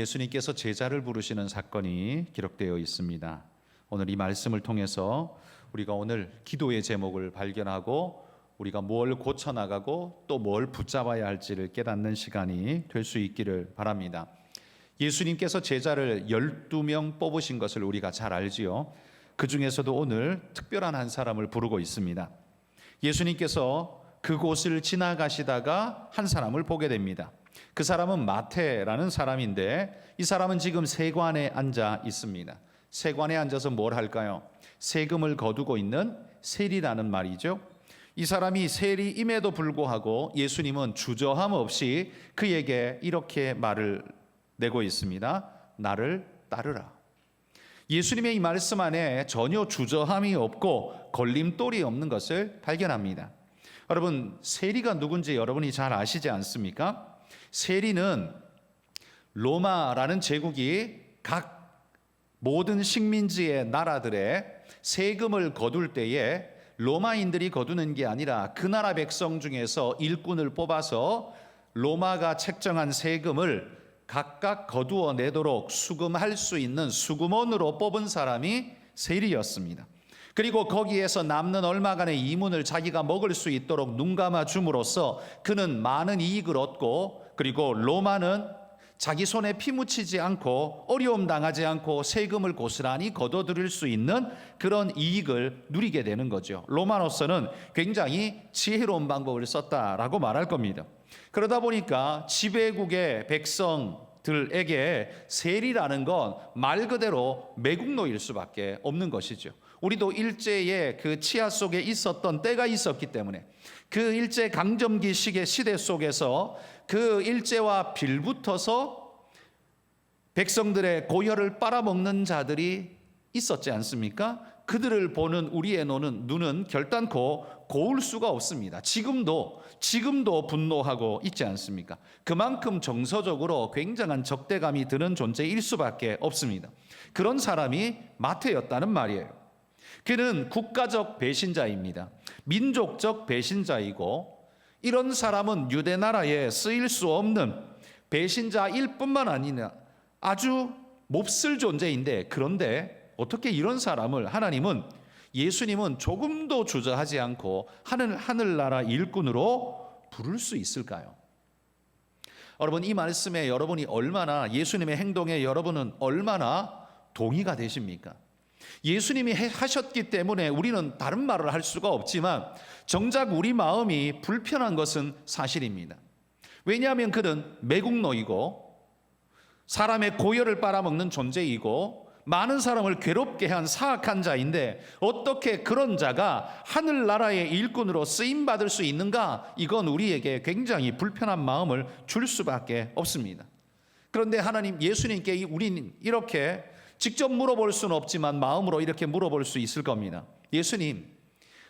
예수님께서 제자를 부르시는 사건이 기록되어 있습니다. 오늘 이 말씀을 통해서 우리가 오늘 기도의 제목을 발견하고 우리가 뭘 고쳐나가고 또 뭘 붙잡아야 할지를 깨닫는 시간이 될 수 있기를 바랍니다. 예수님께서 제자를 12명 뽑으신 것을 우리가 잘 알지요. 그 중에서도 오늘 특별한 한 사람을 부르고 있습니다. 예수님께서 그곳을 지나가시다가 한 사람을 보게 됩니다. 그 사람은 마태라는 사람인데 이 사람은 지금 세관에 앉아 있습니다. 세관에 앉아서 뭘 할까요? 세금을 거두고 있는 세리라는 말이죠. 이 사람이 세리임에도 불구하고 예수님은 주저함 없이 그에게 이렇게 말을 내고 있습니다. 나를 따르라. 예수님의 이 말씀 안에 전혀 주저함이 없고 걸림돌이 없는 것을 발견합니다. 여러분, 세리가 누군지 여러분이 잘 아시지 않습니까? 세리는 로마라는 제국이 각 모든 식민지의 나라들의 세금을 거둘 때에 로마인들이 거두는 게 아니라 그 나라 백성 중에서 일꾼을 뽑아서 로마가 책정한 세금을 각각 거두어 내도록 수금할 수 있는 수금원으로 뽑은 사람이 세리였습니다. 그리고 거기에서 남는 얼마간의 이문을 자기가 먹을 수 있도록 눈 감아 줌으로써 그는 많은 이익을 얻고, 그리고 로마는 자기 손에 피 묻히지 않고 어려움 당하지 않고 세금을 고스란히 거둬들일 수 있는 그런 이익을 누리게 되는 거죠. 로마로서는 굉장히 지혜로운 방법을 썼다라고 말할 겁니다. 그러다 보니까 지배국의 백성들에게 세리라는 건 말 그대로 매국노일 수밖에 없는 것이죠. 우리도 일제의 그 치하 속에 있었던 때가 있었기 때문에 그 일제 강점기 시대 속에서 그 일제와 빌붙어서 백성들의 고혈을 빨아먹는 자들이 있었지 않습니까? 그들을 보는 우리의 눈은 결단코 고울 수가 없습니다. 지금도 분노하고 있지 않습니까? 그만큼 정서적으로 굉장한 적대감이 드는 존재일 수밖에 없습니다. 그런 사람이 마태였다는 말이에요. 그는 국가적 배신자입니다. 민족적 배신자이고, 이런 사람은 유대 나라에 쓰일 수 없는 배신자일 뿐만 아니라 아주 몹쓸 존재인데, 그런데 어떻게 이런 사람을 예수님은 조금도 주저하지 않고 하늘나라 일꾼으로 부를 수 있을까요? 여러분, 이 말씀에 여러분이 얼마나, 예수님의 행동에 여러분은 얼마나 동의가 되십니까? 예수님이 하셨기 때문에 우리는 다른 말을 할 수가 없지만 정작 우리 마음이 불편한 것은 사실입니다. 왜냐하면 그는 매국노이고 사람의 고혈을 빨아먹는 존재이고 많은 사람을 괴롭게 한 사악한 자인데, 어떻게 그런 자가 하늘나라의 일꾼으로 쓰임받을 수 있는가? 이건 우리에게 굉장히 불편한 마음을 줄 수밖에 없습니다. 그런데 예수님께 우리는 이렇게 직접 물어볼 수는 없지만 마음으로 이렇게 물어볼 수 있을 겁니다. 예수님,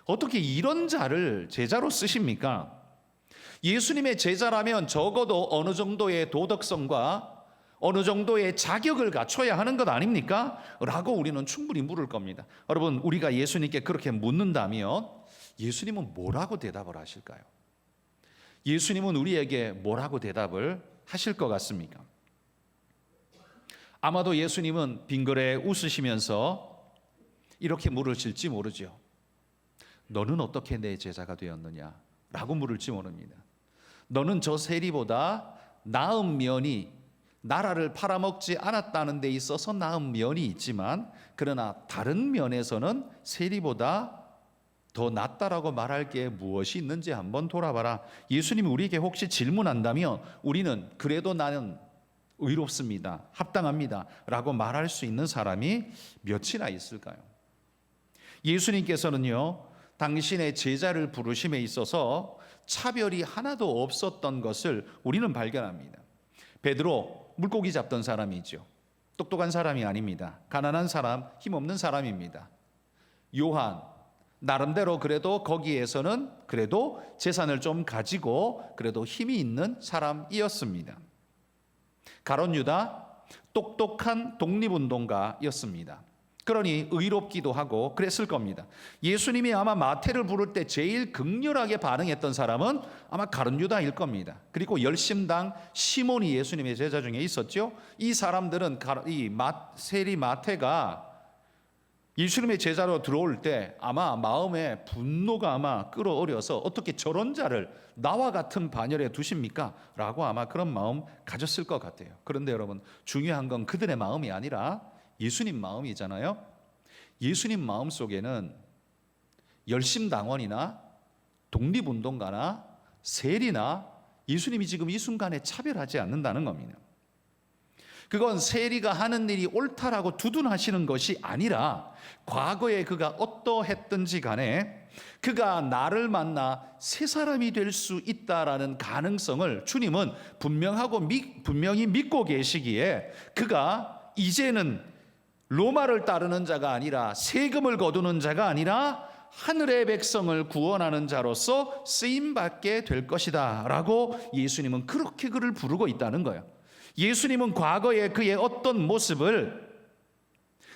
어떻게 이런 자를 제자로 쓰십니까? 예수님의 제자라면 적어도 어느 정도의 도덕성과 어느 정도의 자격을 갖춰야 하는 것 아닙니까? 라고 우리는 충분히 물을 겁니다. 여러분, 우리가 예수님께 그렇게 묻는다면 예수님은 뭐라고 대답을 하실까요? 예수님은 우리에게 뭐라고 대답을 하실 것 같습니까? 아마도 예수님은 빙그레 웃으시면서 이렇게 물으실지 모르죠. 너는 어떻게 내 제자가 되었느냐? 라고 물을지 모릅니다. 너는 저 세리보다 나은 면이, 나라를 팔아먹지 않았다는 데 있어서 나은 면이 있지만, 그러나 다른 면에서는 세리보다 더 낫다라고 말할 게 무엇이 있는지 한번 돌아봐라. 예수님이 우리에게 혹시 질문한다면 우리는 그래도 나는 의롭습니다, 합당합니다 라고 말할 수 있는 사람이 몇이나 있을까요? 예수님께서는요, 당신의 제자를 부르심에 있어서 차별이 하나도 없었던 것을 우리는 발견합니다. 베드로, 물고기 잡던 사람이죠. 똑똑한 사람이 아닙니다. 가난한 사람, 힘없는 사람입니다. 요한, 나름대로 그래도 거기에서는 그래도 재산을 좀 가지고 그래도 힘이 있는 사람이었습니다. 가룟 유다, 똑똑한 독립운동가였습니다. 그러니 의롭기도 하고 그랬을 겁니다. 예수님이 아마 마태를 부를 때 제일 극렬하게 반응했던 사람은 아마 가룟 유다일 겁니다. 그리고 열심당 시몬이 예수님의 제자 중에 있었죠. 이 사람들은 세리 마태가 예수님의 제자로 들어올 때 아마 마음에 분노가 아마 끌어올려서 어떻게 저런 자를 나와 같은 반열에 두십니까? 라고 아마 그런 마음 가졌을 것 같아요. 그런데 여러분, 중요한 건 그들의 마음이 아니라 예수님 마음이잖아요. 예수님 마음 속에는 열심당원이나 독립운동가나 세리나 예수님이 지금 이 순간에 차별하지 않는다는 겁니다. 그건 세리가 하는 일이 옳다라고 두둔하시는 것이 아니라 과거에 그가 어떠했든지 간에 그가 나를 만나 새 사람이 될 수 있다라는 가능성을 주님은 분명히 믿고 계시기에 그가 이제는 로마를 따르는 자가 아니라 세금을 거두는 자가 아니라 하늘의 백성을 구원하는 자로서 쓰임받게 될 것이다 라고 예수님은 그렇게 그를 부르고 있다는 거예요. 예수님은 과거에 그의 어떤 모습을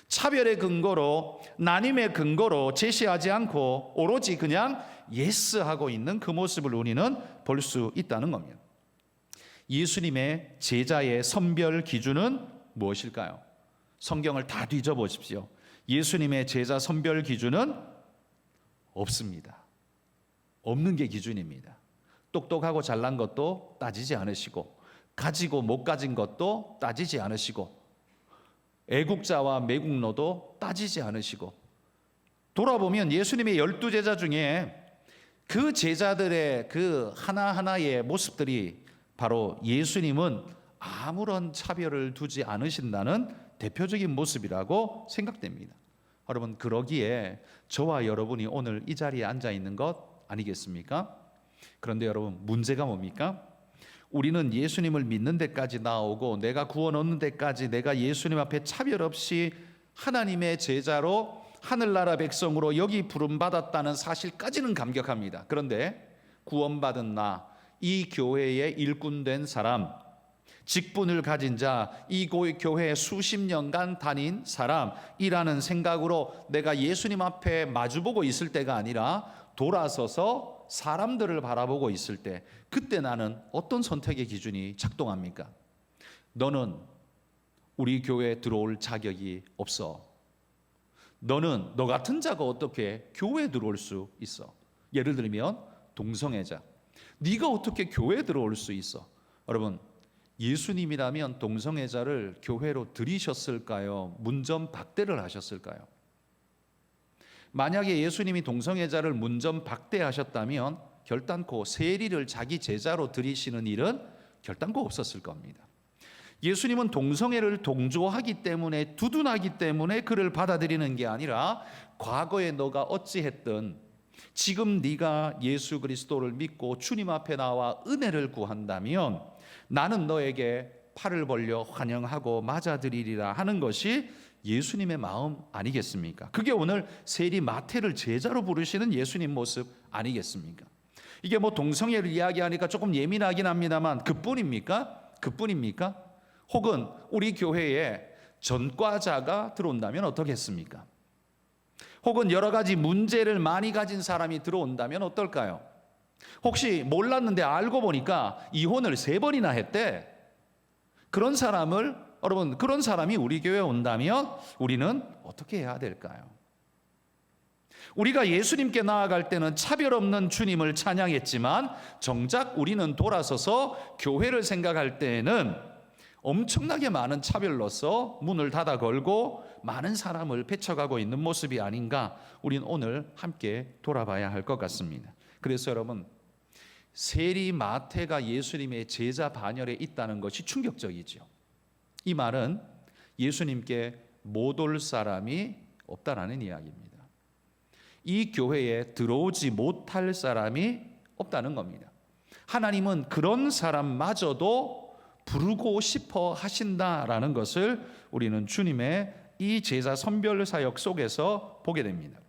차별의 근거로 나눔의 근거로 제시하지 않고 오로지 그냥 예스하고 있는 그 모습을 우리는 볼 수 있다는 겁니다. 예수님의 제자의 선별 기준은 무엇일까요? 성경을 다 뒤져보십시오. 예수님의 제자 선별 기준은 없습니다. 없는 게 기준입니다. 똑똑하고 잘난 것도 따지지 않으시고 가지고 못 가진 것도 따지지 않으시고 애국자와 매국노도 따지지 않으시고 돌아보면 예수님의 12제자 중에 그 제자들의 그 하나하나의 모습들이 바로 예수님은 아무런 차별을 두지 않으신다는 대표적인 모습이라고 생각됩니다. 여러분, 그러기에 저와 여러분이 오늘 이 자리에 앉아 있는 것 아니겠습니까? 그런데 여러분, 문제가 뭡니까? 우리는 예수님을 믿는 데까지 나오고 내가 구원 얻는 데까지 내가 예수님 앞에 차별 없이 하나님의 제자로 하늘나라 백성으로 여기 부름받았다는 사실까지는 감격합니다. 그런데 구원받은 나, 이 교회의 일꾼된 사람, 직분을 가진 자, 이 교회에 수십 년간 다닌 사람이라는 생각으로 내가 예수님 앞에 마주보고 있을 때가 아니라 돌아서서 사람들을 바라보고 있을 때 그때 나는 어떤 선택의 기준이 작동합니까? 너는 우리 교회에 들어올 자격이 없어. 너는 너 같은 자가 어떻게 교회에 들어올 수 있어? 예를 들면 동성애자. 네가 어떻게 교회에 들어올 수 있어? 여러분, 예수님이라면 동성애자를 교회로 들이셨을까요? 문전박대를 하셨을까요? 만약에 예수님이 동성애자를 문전박대하셨다면 결단코 세리를 자기 제자로 들이시는 일은 결단코 없었을 겁니다. 예수님은 동성애를 동조하기 때문에 두둔하기 때문에 그를 받아들이는 게 아니라 과거에 너가 어찌했든 지금 네가 예수 그리스도를 믿고 주님 앞에 나와 은혜를 구한다면 나는 너에게 팔을 벌려 환영하고 맞아들이리라 하는 것이 예수님의 마음 아니겠습니까? 그게 오늘 세리 마태를 제자로 부르시는 예수님 모습 아니겠습니까? 이게 뭐 동성애를 이야기하니까 조금 예민하긴 합니다만 그뿐입니까? 그뿐입니까? 혹은 우리 교회에 전과자가 들어온다면 어떻겠습니까? 혹은 여러 가지 문제를 많이 가진 사람이 들어온다면 어떨까요? 혹시 몰랐는데 알고 보니까 이혼을 3번이나 했대. 그런 사람이 우리 교회에 온다면 우리는 어떻게 해야 될까요? 우리가 예수님께 나아갈 때는 차별 없는 주님을 찬양했지만 정작 우리는 돌아서서 교회를 생각할 때에는 엄청나게 많은 차별로서 문을 닫아 걸고 많은 사람을 배쳐가고 있는 모습이 아닌가, 우리는 오늘 함께 돌아봐야 할 것 같습니다. 그래서 여러분, 세리 마태가 예수님의 제자 반열에 있다는 것이 충격적이죠. 이 말은 예수님께 못 올 사람이 없다라는 이야기입니다. 이 교회에 들어오지 못할 사람이 없다는 겁니다. 하나님은 그런 사람마저도 부르고 싶어 하신다라는 것을 우리는 주님의 이 제자 선별 사역 속에서 보게 됩니다.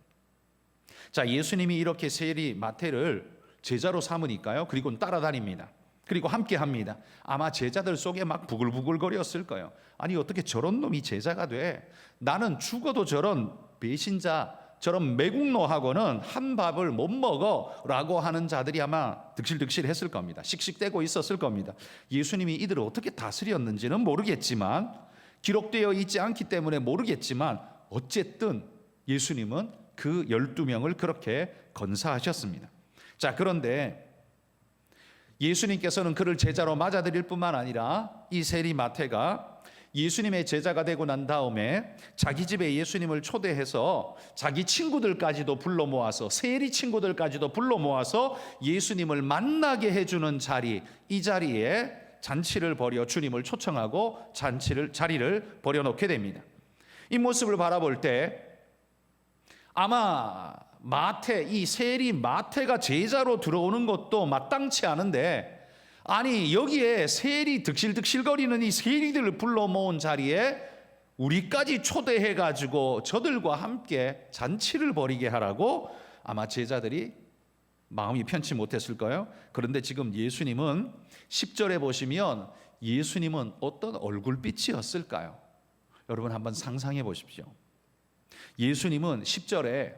자, 예수님이 이렇게 세리 마태를 제자로 삼으니까요. 그리고는 따라다닙니다. 그리고 함께 합니다. 아마 제자들 속에 막 부글부글거렸을 거예요. 아니 어떻게 저런 놈이 제자가 돼? 나는 죽어도 저런 배신자, 저런 매국노하고는 한 밥을 못 먹어 라고 하는 자들이 아마 득실득실 했을 겁니다. 씩씩대고 있었을 겁니다. 예수님이 이들을 어떻게 다스렸는지는 모르겠지만, 기록되어 있지 않기 때문에 모르겠지만, 어쨌든 예수님은 그 12명을 그렇게 건사하셨습니다. 자, 그런데 예수님께서는 그를 제자로 맞아들일 뿐만 아니라 이 세리 마태가 예수님의 제자가 되고 난 다음에 자기 집에 예수님을 초대해서 자기 친구들까지도 불러 모아서, 세리 친구들까지도 불러 모아서 예수님을 만나게 해주는 자리, 이 자리에 잔치를 벌여 주님을 초청하고 자리를 벌여놓게 됩니다. 이 모습을 바라볼 때 아마 이 세리 마태가 제자로 들어오는 것도 마땅치 않은데, 아니 여기에 세리 득실득실거리는 이 세리들을 불러 모은 자리에 우리까지 초대해가지고 저들과 함께 잔치를 벌이게 하라고 아마 제자들이 마음이 편치 못했을 거예요. 그런데 지금 예수님은 10절에 보시면 예수님은 어떤 얼굴빛이었을까요? 여러분 한번 상상해 보십시오. 예수님은 10절에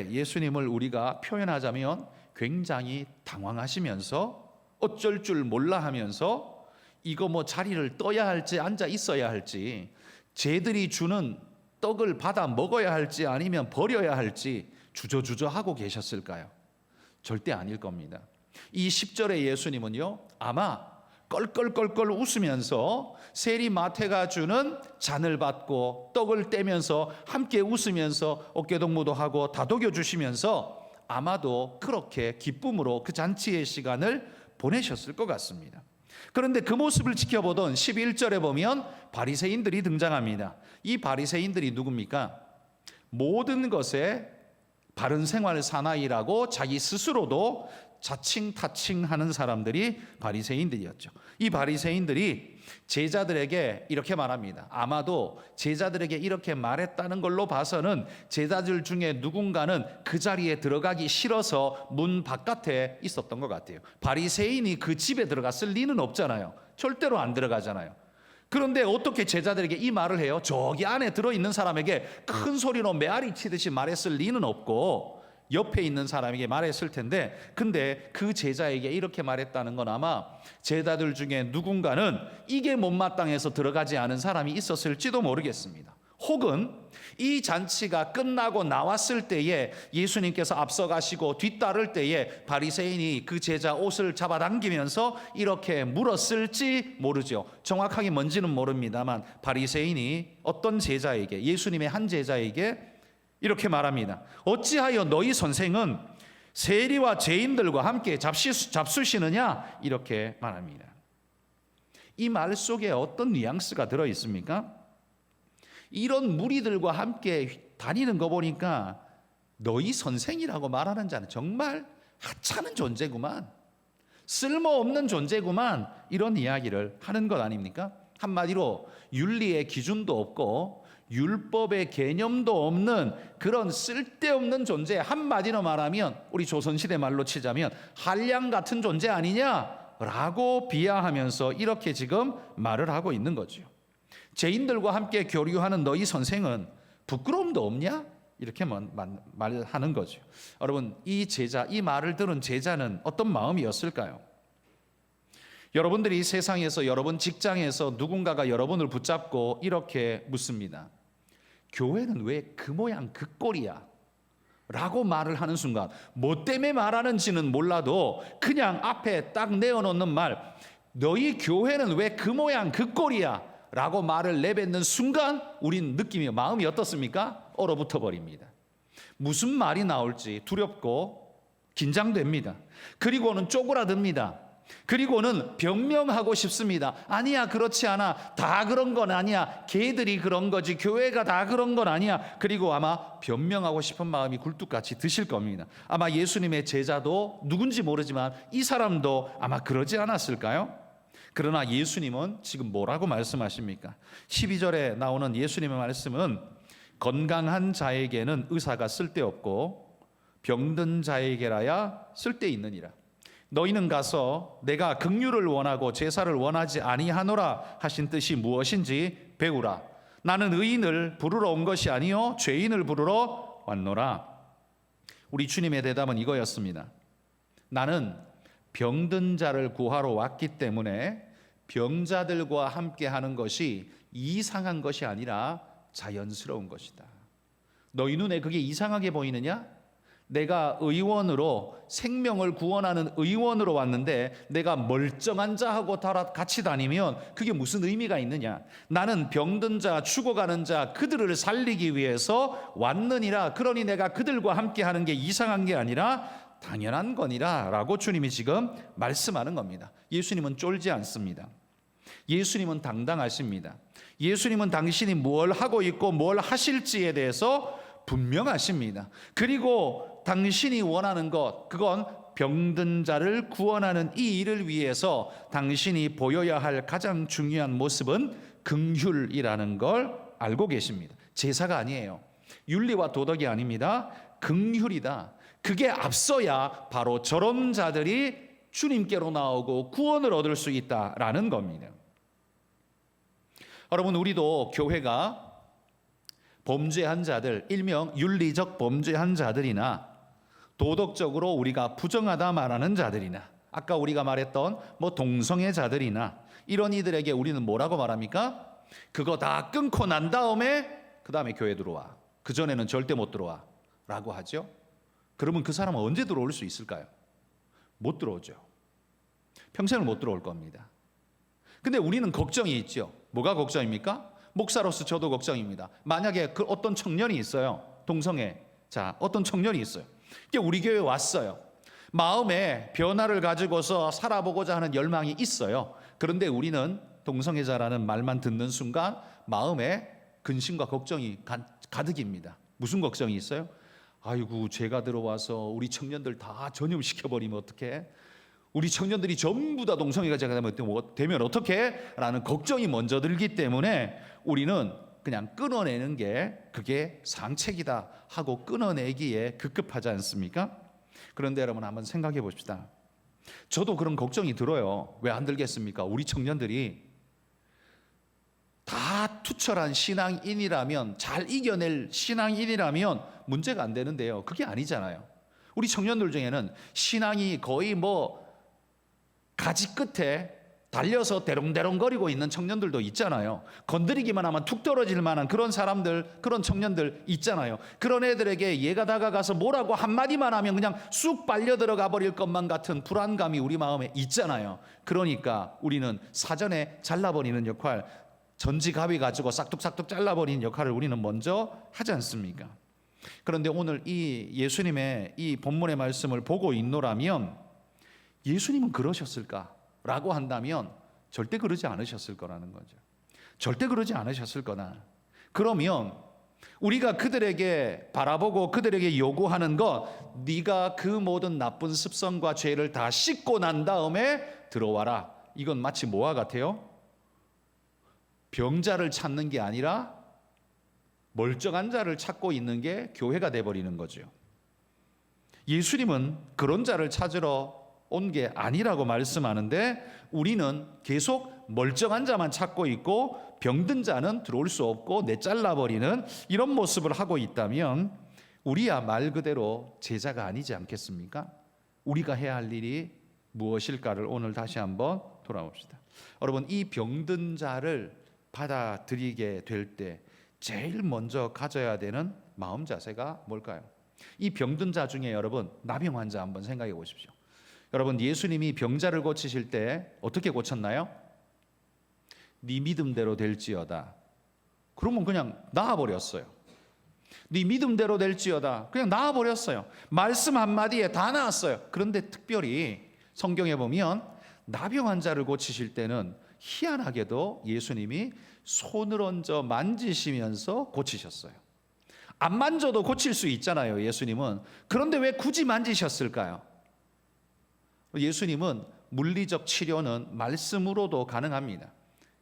예수님을 우리가 표현하자면 굉장히 당황하시면서 어쩔 줄 몰라 하면서 이거 뭐 자리를 떠야 할지 앉아 있어야 할지, 쟤들이 주는 떡을 받아 먹어야 할지 아니면 버려야 할지 주저주저하고 계셨을까요? 절대 아닐 겁니다. 이 10절의 예수님은요, 아마 껄껄껄껄 웃으면서 세리 마태가 주는 잔을 받고 떡을 떼면서 함께 웃으면서 어깨동무도 하고 다독여 주시면서 아마도 그렇게 기쁨으로 그 잔치의 시간을 보내셨을 것 같습니다. 그런데 그 모습을 지켜보던 11절에 보면 바리새인들이 등장합니다. 이 바리새인들이 누굽니까? 모든 것에 바른 생활 사나이라고 자기 스스로도 자칭 타칭하는 사람들이 바리새인들이었죠. 이 바리새인들이 제자들에게 이렇게 말합니다. 아마도 제자들에게 이렇게 말했다는 걸로 봐서는 제자들 중에 누군가는 그 자리에 들어가기 싫어서 문 바깥에 있었던 것 같아요. 바리새인이 그 집에 들어갔을 리는 없잖아요. 절대로 안 들어가잖아요. 그런데 어떻게 제자들에게 이 말을 해요? 저기 안에 들어있는 사람에게 큰 소리로 메아리 치듯이 말했을 리는 없고 옆에 있는 사람에게 말했을 텐데, 근데 그 제자에게 이렇게 말했다는 건 아마 제자들 중에 누군가는 이게 못마땅해서 들어가지 않은 사람이 있었을지도 모르겠습니다. 혹은 이 잔치가 끝나고 나왔을 때에 예수님께서 앞서가시고 뒤따를 때에 바리새인이 그 제자 옷을 잡아당기면서 이렇게 물었을지 모르죠. 정확하게 뭔지는 모릅니다만 바리새인이 어떤 제자에게, 예수님의 한 제자에게 이렇게 말합니다. 어찌하여 너희 선생은 세리와 죄인들과 함께 잡수시느냐? 이렇게 말합니다. 이 말 속에 어떤 뉘앙스가 들어있습니까? 이런 무리들과 함께 다니는 거 보니까 너희 선생이라고 말하는 자는 정말 하찮은 존재구만, 쓸모없는 존재구만, 이런 이야기를 하는 것 아닙니까? 한마디로 윤리의 기준도 없고 율법의 개념도 없는 그런 쓸데없는 존재, 한마디로 말하면 우리 조선시대 말로 치자면 한량 같은 존재 아니냐라고 비하하면서 이렇게 지금 말을 하고 있는 거죠. 죄인들과 함께 교류하는 너희 선생은 부끄러움도 없냐? 이렇게 말하는 거죠. 여러분, 이 말을 들은 제자는 어떤 마음이었을까요? 여러분들이 세상에서, 여러분 직장에서 누군가가 여러분을 붙잡고 이렇게 묻습니다. 교회는 왜 그 모양 그 꼴이야? 라고 말을 하는 순간, 뭐 때문에 말하는지는 몰라도 그냥 앞에 딱 내어놓는 말, 너희 교회는 왜 그 모양 그 꼴이야? 라고 말을 내뱉는 순간 우린 마음이 어떻습니까? 얼어붙어 버립니다. 무슨 말이 나올지 두렵고 긴장됩니다. 그리고는 쪼그라듭니다. 그리고는 변명하고 싶습니다. 아니야, 그렇지 않아. 다 그런 건 아니야. 걔들이 그런 거지. 교회가 다 그런 건 아니야. 그리고 아마 변명하고 싶은 마음이 굴뚝같이 드실 겁니다. 아마 예수님의 제자도 누군지 모르지만 이 사람도 아마 그러지 않았을까요? 그러나 예수님은 지금 뭐라고 말씀하십니까? 12절에 나오는 예수님의 말씀은 건강한 자에게는 의사가 쓸데없고 병든 자에게라야 쓸데있느니라. 너희는 가서 내가 긍휼을 원하고 제사를 원하지 아니하노라 하신 뜻이 무엇인지 배우라. 나는 의인을 부르러 온 것이 아니요 죄인을 부르러 왔노라. 우리 주님의 대답은 이거였습니다. 나는 병든 자를 구하러 왔기 때문에 병자들과 함께 하는 것이 이상한 것이 아니라 자연스러운 것이다. 너희 눈에 그게 이상하게 보이느냐? 내가 의원으로 생명을 구원하는 의원으로 왔는데 내가 멀쩡한 자하고 같이 다니면 그게 무슨 의미가 있느냐? 나는 병든 자, 죽어가는 자 그들을 살리기 위해서 왔느니라. 그러니 내가 그들과 함께 하는 게 이상한 게 아니라 당연한 거니라 라고 주님이 지금 말씀하는 겁니다. 예수님은 쫄지 않습니다. 예수님은 당당하십니다. 예수님은 당신이 뭘 하고 있고 뭘 하실지에 대해서 분명하십니다. 그리고 당신이 원하는 것, 그건 병든 자를 구원하는 이 일을 위해서 당신이 보여야 할 가장 중요한 모습은 긍휼이라는 걸 알고 계십니다. 제사가 아니에요. 윤리와 도덕이 아닙니다. 긍휼이다. 그게 앞서야 바로 저런 자들이 주님께로 나오고 구원을 얻을 수 있다라는 겁니다. 여러분, 우리도 교회가 범죄한 자들, 일명 윤리적 범죄한 자들이나 도덕적으로 우리가 부정하다 말하는 자들이나 아까 우리가 말했던 동성애 자들이나 이런 이들에게 우리는 뭐라고 말합니까? 그거 다 끊고 난 다음에 그 다음에 교회 들어와. 그전에는 절대 못 들어와 라고 하죠. 그러면 그 사람은 언제 들어올 수 있을까요? 못 들어오죠. 평생을 못 들어올 겁니다. 근데 우리는 걱정이 있죠. 뭐가 걱정입니까? 목사로서 저도 걱정입니다. 만약에 그 어떤 청년이 있어요. 동성애. 자, 어떤 청년이 있어요. 우리 교회에 왔어요. 마음에 변화를 가지고서 살아보고자 하는 열망이 있어요. 그런데 우리는 동성애자라는 말만 듣는 순간 마음에 근심과 걱정이 가득입니다. 무슨 걱정이 있어요? 아이고, 죄가 들어와서 우리 청년들 다 전염시켜버리면 어떡해? 우리 청년들이 전부 다 동성애가 되면 어떡해? 라는 걱정이 먼저 들기 때문에 우리는 그냥 끊어내는 게 그게 상책이다 하고 끊어내기에 급급하지 않습니까? 그런데 여러분 한번 생각해 봅시다. 저도 그런 걱정이 들어요. 왜 안 들겠습니까? 우리 청년들이 다 투철한 신앙인이라면, 잘 이겨낼 신앙인이라면 문제가 안 되는데요. 그게 아니잖아요. 우리 청년들 중에는 신앙이 거의 가지 끝에 달려서 대롱대롱거리고 있는 청년들도 있잖아요. 건드리기만 하면 툭 떨어질 만한 그런 사람들, 그런 청년들 있잖아요. 그런 애들에게 얘가 다가가서 뭐라고 한마디만 하면 그냥 쑥 빨려 들어가 버릴 것만 같은 불안감이 우리 마음에 있잖아요. 그러니까 우리는 사전에 잘라버리는 역할, 전지가위 가지고 싹둑싹둑 잘라버리는 역할을 우리는 먼저 하지 않습니까? 그런데 오늘 이 예수님의 이 본문의 말씀을 보고 있노라면 예수님은 그러셨을까라고 한다면 절대 그러지 않으셨을 거라는 거죠. 절대 그러지 않으셨을 거나. 그러면 우리가 그들에게 바라보고 그들에게 요구하는 것, 네가 그 모든 나쁜 습성과 죄를 다 씻고 난 다음에 들어와라. 이건 마치 뭐와 같아요? 병자를 찾는 게 아니라 멀쩡한 자를 찾고 있는 게 교회가 돼버리는 거죠. 예수님은 그런 자를 찾으러 온 게 아니라고 말씀하는데 우리는 계속 멀쩡한 자만 찾고 있고 병든 자는 들어올 수 없고 내잘라버리는 이런 모습을 하고 있다면 우리야 말 그대로 제자가 아니지 않겠습니까? 우리가 해야 할 일이 무엇일까를 오늘 다시 한번 돌아봅시다. 여러분, 이 병든 자를 받아들이게 될 때 제일 먼저 가져야 되는 마음 자세가 뭘까요? 이 병든 자 중에 여러분 나병 환자 한번 생각해 보십시오. 여러분, 예수님이 병자를 고치실 때 어떻게 고쳤나요? 네 믿음대로 될지어다. 그러면 그냥 나아버렸어요. 네 믿음대로 될지어다. 그냥 나아버렸어요. 말씀 한마디에 다 나았어요. 그런데 특별히 성경에 보면 나병 환자를 고치실 때는 희한하게도 예수님이 손을 얹어 만지시면서 고치셨어요. 안 만져도 고칠 수 있잖아요, 예수님은. 그런데 왜 굳이 만지셨을까요? 예수님은 물리적 치료는 말씀으로도 가능합니다.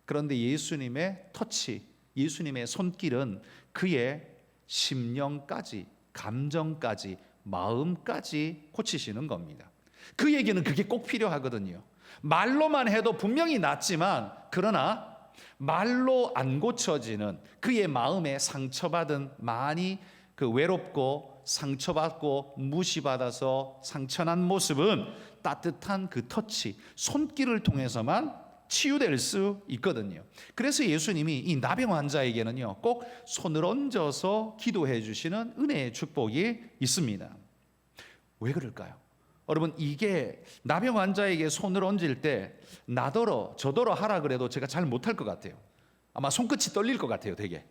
그런데 예수님의 터치, 예수님의 손길은 그의 심령까지, 감정까지, 마음까지 고치시는 겁니다. 그에게는 그게 꼭 필요하거든요. 말로만 해도 분명히 낫지만, 그러나 말로 안 고쳐지는 그의 마음에 상처받은, 많이 외롭고 상처받고 무시받아서 상처난 모습은 따뜻한 그 터치, 손길을 통해서만 치유될 수 있거든요. 그래서 예수님이 이 나병 환자에게는요, 꼭 손을 얹어서 기도해 주시는 은혜의 축복이 있습니다. 왜 그럴까요? 여러분, 이게 나병 환자에게 손을 얹을 때 나더러 저더러 하라 그래도 제가 잘 못할 것 같아요. 아마 손끝이 떨릴 것 같아요. 되게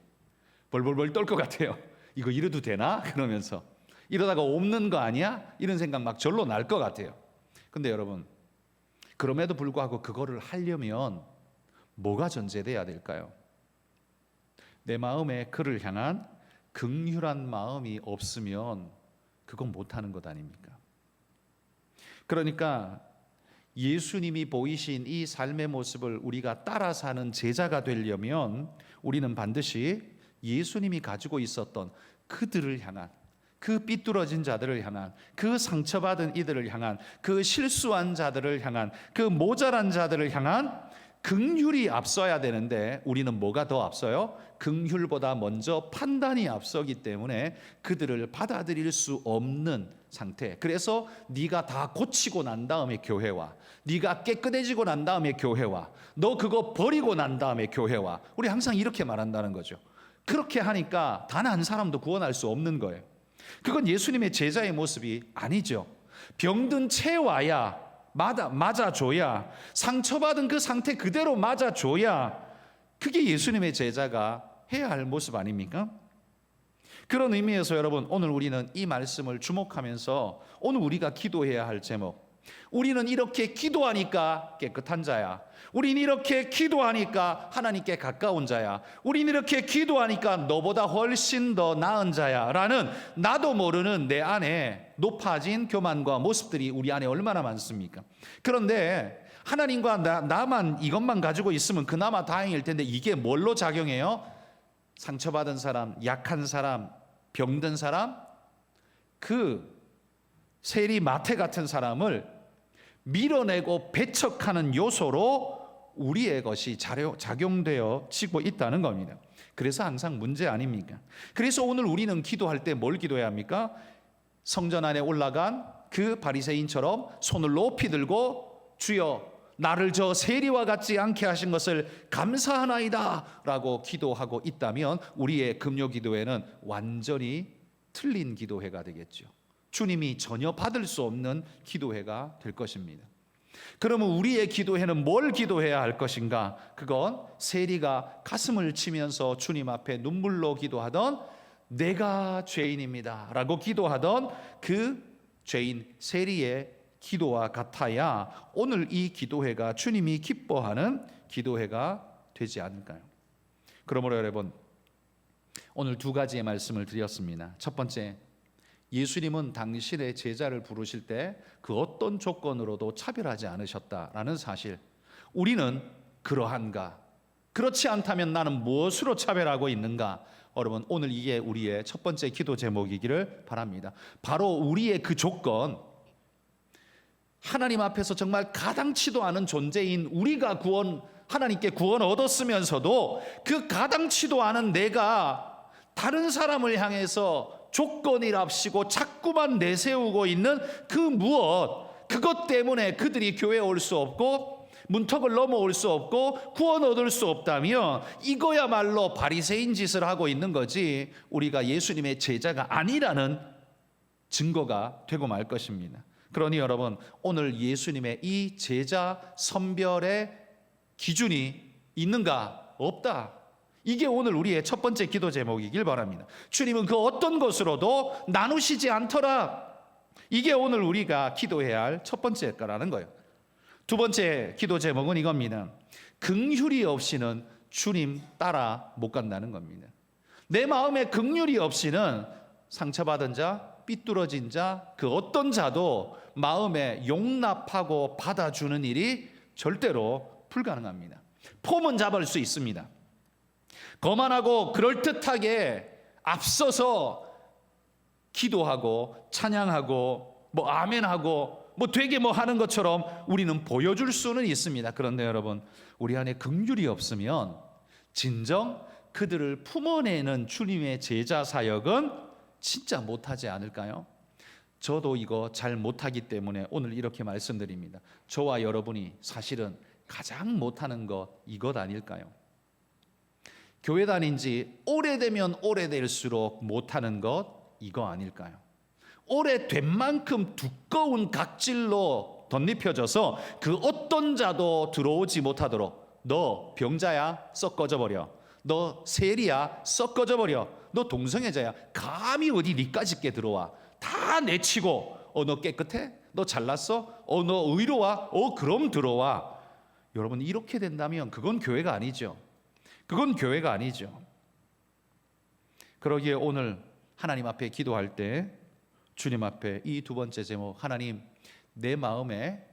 벌벌벌 떨 것 같아요. 이거 이래도 되나? 그러면서 이러다가 옮는 거 아니야? 이런 생각 막 절로 날 것 같아요. 근데 여러분, 그럼에도 불구하고 그거를 하려면 뭐가 전제돼야 될까요? 내 마음에 그를 향한 긍휼한 마음이 없으면 그건 못하는 것 아닙니까? 그러니까 예수님이 보이신 이 삶의 모습을 우리가 따라 사는 제자가 되려면 우리는 반드시 예수님이 가지고 있었던 그들을 향한, 그 삐뚤어진 자들을 향한, 그 상처받은 이들을 향한, 그 실수한 자들을 향한, 그 모자란 자들을 향한 긍휼이 앞서야 되는데, 우리는 뭐가 더 앞서요? 긍휼보다 먼저 판단이 앞서기 때문에 그들을 받아들일 수 없는 상태. 그래서 네가 다 고치고 난 다음에 교회와, 네가 깨끗해지고 난 다음에 교회와, 너 그거 버리고 난 다음에 교회와, 우리 항상 이렇게 말한다는 거죠. 그렇게 하니까 단 한 사람도 구원할 수 없는 거예요. 그건 예수님의 제자의 모습이 아니죠. 병든 채 와야, 맞아줘야, 상처받은 그 상태 그대로 맞아줘야, 그게 예수님의 제자가 해야 할 모습 아닙니까? 그런 의미에서 여러분, 오늘 우리는 이 말씀을 주목하면서 오늘 우리가 기도해야 할 제목, 우리는 이렇게 기도하니까 깨끗한 자야, 우린 이렇게 기도하니까 하나님께 가까운 자야, 우린 이렇게 기도하니까 너보다 훨씬 더 나은 자야 라는 나도 모르는 내 안에 높아진 교만과 모습들이 우리 안에 얼마나 많습니까? 그런데 하나님과 나만 이것만 가지고 있으면 그나마 다행일 텐데, 이게 뭘로 작용해요? 상처받은 사람, 약한 사람, 병든 사람, 그 세리 마태 같은 사람을 밀어내고 배척하는 요소로 우리의 것이 작용되어 지고 있다는 겁니다. 그래서 항상 문제 아닙니까? 그래서 오늘 우리는 기도할 때 뭘 기도해야 합니까? 성전 안에 올라간 그 바리새인처럼 손을 높이 들고 주여 나를 저 세리와 같지 않게 하신 것을 감사하나이다 라고 기도하고 있다면 우리의 금요 기도회는 완전히 틀린 기도회가 되겠죠. 주님이 전혀 받을 수 없는 기도회가 될 것입니다. 그러면 우리의 기도회는 뭘 기도해야 할 것인가? 그건 세리가 가슴을 치면서 주님 앞에 눈물로 기도하던 내가 죄인입니다 라고 기도하던 그 죄인 세리의 기도와 같아야 오늘 이 기도회가 주님이 기뻐하는 기도회가 되지 않을까요? 그러므로 여러분, 오늘 두 가지의 말씀을 드렸습니다. 첫 번째, 예수님은 당신의 제자를 부르실 때 그 어떤 조건으로도 차별하지 않으셨다라는 사실, 우리는 그러한가? 그렇지 않다면 나는 무엇으로 차별하고 있는가? 여러분, 오늘 이게 우리의 첫 번째 기도 제목이기를 바랍니다. 바로 우리의 그 조건, 하나님 앞에서 정말 가당치도 않은 존재인 우리가 하나님께 구원 얻었으면서도 그 가당치도 않은 내가 다른 사람을 향해서 조건이랍시고 자꾸만 내세우고 있는 그 무엇, 그것 때문에 그들이 교회에 올 수 없고 문턱을 넘어올 수 없고 구원 얻을 수 없다면 이거야말로 바리새인 짓을 하고 있는 거지 우리가 예수님의 제자가 아니라는 증거가 되고 말 것입니다. 그러니 여러분, 오늘 예수님의 이 제자 선별의 기준이 있는가? 없다. 이게 오늘 우리의 첫 번째 기도 제목이길 바랍니다. 주님은 그 어떤 것으로도 나누시지 않더라. 이게 오늘 우리가 기도해야 할 첫 번째 거라는 거예요. 두 번째 기도 제목은 이겁니다. 긍휼이 없이는 주님 따라 못 간다는 겁니다. 내 마음에 긍휼이 없이는 상처받은 자, 삐뚤어진 자, 그 어떤 자도 마음에 용납하고 받아주는 일이 절대로 불가능합니다. 폼은 잡을 수 있습니다. 거만하고 그럴듯하게 앞서서 기도하고 찬양하고 아멘하고 되게 하는 것처럼 우리는 보여줄 수는 있습니다. 그런데 여러분, 우리 안에 긍휼이 없으면 진정 그들을 품어내는 주님의 제자 사역은 진짜 못하지 않을까요? 저도 이거 잘 못하기 때문에 오늘 이렇게 말씀드립니다. 저와 여러분이 사실은 가장 못하는 것 이것 아닐까요? 교회 다닌 지 오래되면 오래될수록 못하는 것 이거 아닐까요? 오래된 만큼 두꺼운 각질로 덧입혀져서 그 어떤 자도 들어오지 못하도록, 너 병자야? 썩 꺼져버려. 너 세리야? 썩 꺼져버려. 너 동성애자야? 감히 어디 니까지 게 들어와. 다 내치고, 너 깨끗해? 너 잘났어? 너 의로와? 그럼 들어와. 여러분, 이렇게 된다면 그건 교회가 아니죠. 그건 교회가 아니죠. 그러기에 오늘 하나님 앞에 기도할 때 주님 앞에 이 두 번째 제목, 하나님 내 마음에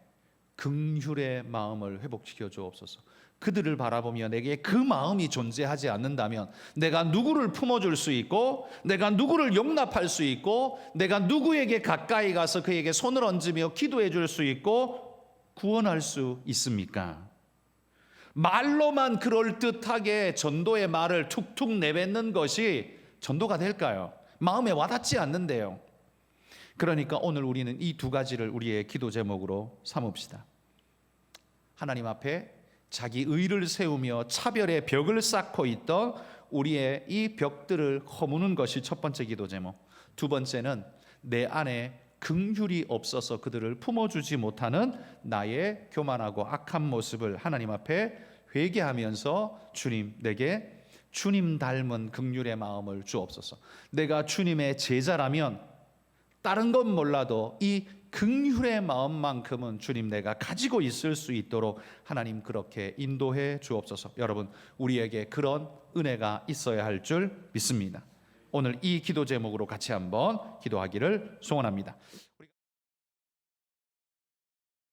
긍휼의 마음을 회복시켜 주옵소서. 그들을 바라보며 내게 그 마음이 존재하지 않는다면 내가 누구를 품어줄 수 있고, 내가 누구를 용납할 수 있고, 내가 누구에게 가까이 가서 그에게 손을 얹으며 기도해 줄 수 있고 구원할 수 있습니까? 말로만 그럴듯하게 전도의 말을 툭툭 내뱉는 것이 전도가 될까요? 마음에 와닿지 않는데요. 그러니까 오늘 우리는 이 두 가지를 우리의 기도 제목으로 삼읍시다. 하나님 앞에 자기 의를 세우며 차별의 벽을 쌓고 있던 우리의 이 벽들을 허무는 것이 첫 번째 기도 제목. 두 번째는 내 안에 긍휼이 없어서 그들을 품어주지 못하는 나의 교만하고 악한 모습을 하나님 앞에 회개하면서 주님, 내게 주님 닮은 긍휼의 마음을 주옵소서. 내가 주님의 제자라면 다른 건 몰라도 이 긍휼의 마음만큼은 주님 내가 가지고 있을 수 있도록 하나님 그렇게 인도해 주옵소서. 여러분, 우리에게 그런 은혜가 있어야 할 줄 믿습니다. 오늘 이 기도 제목으로 같이 한번 기도하기를 소원합니다.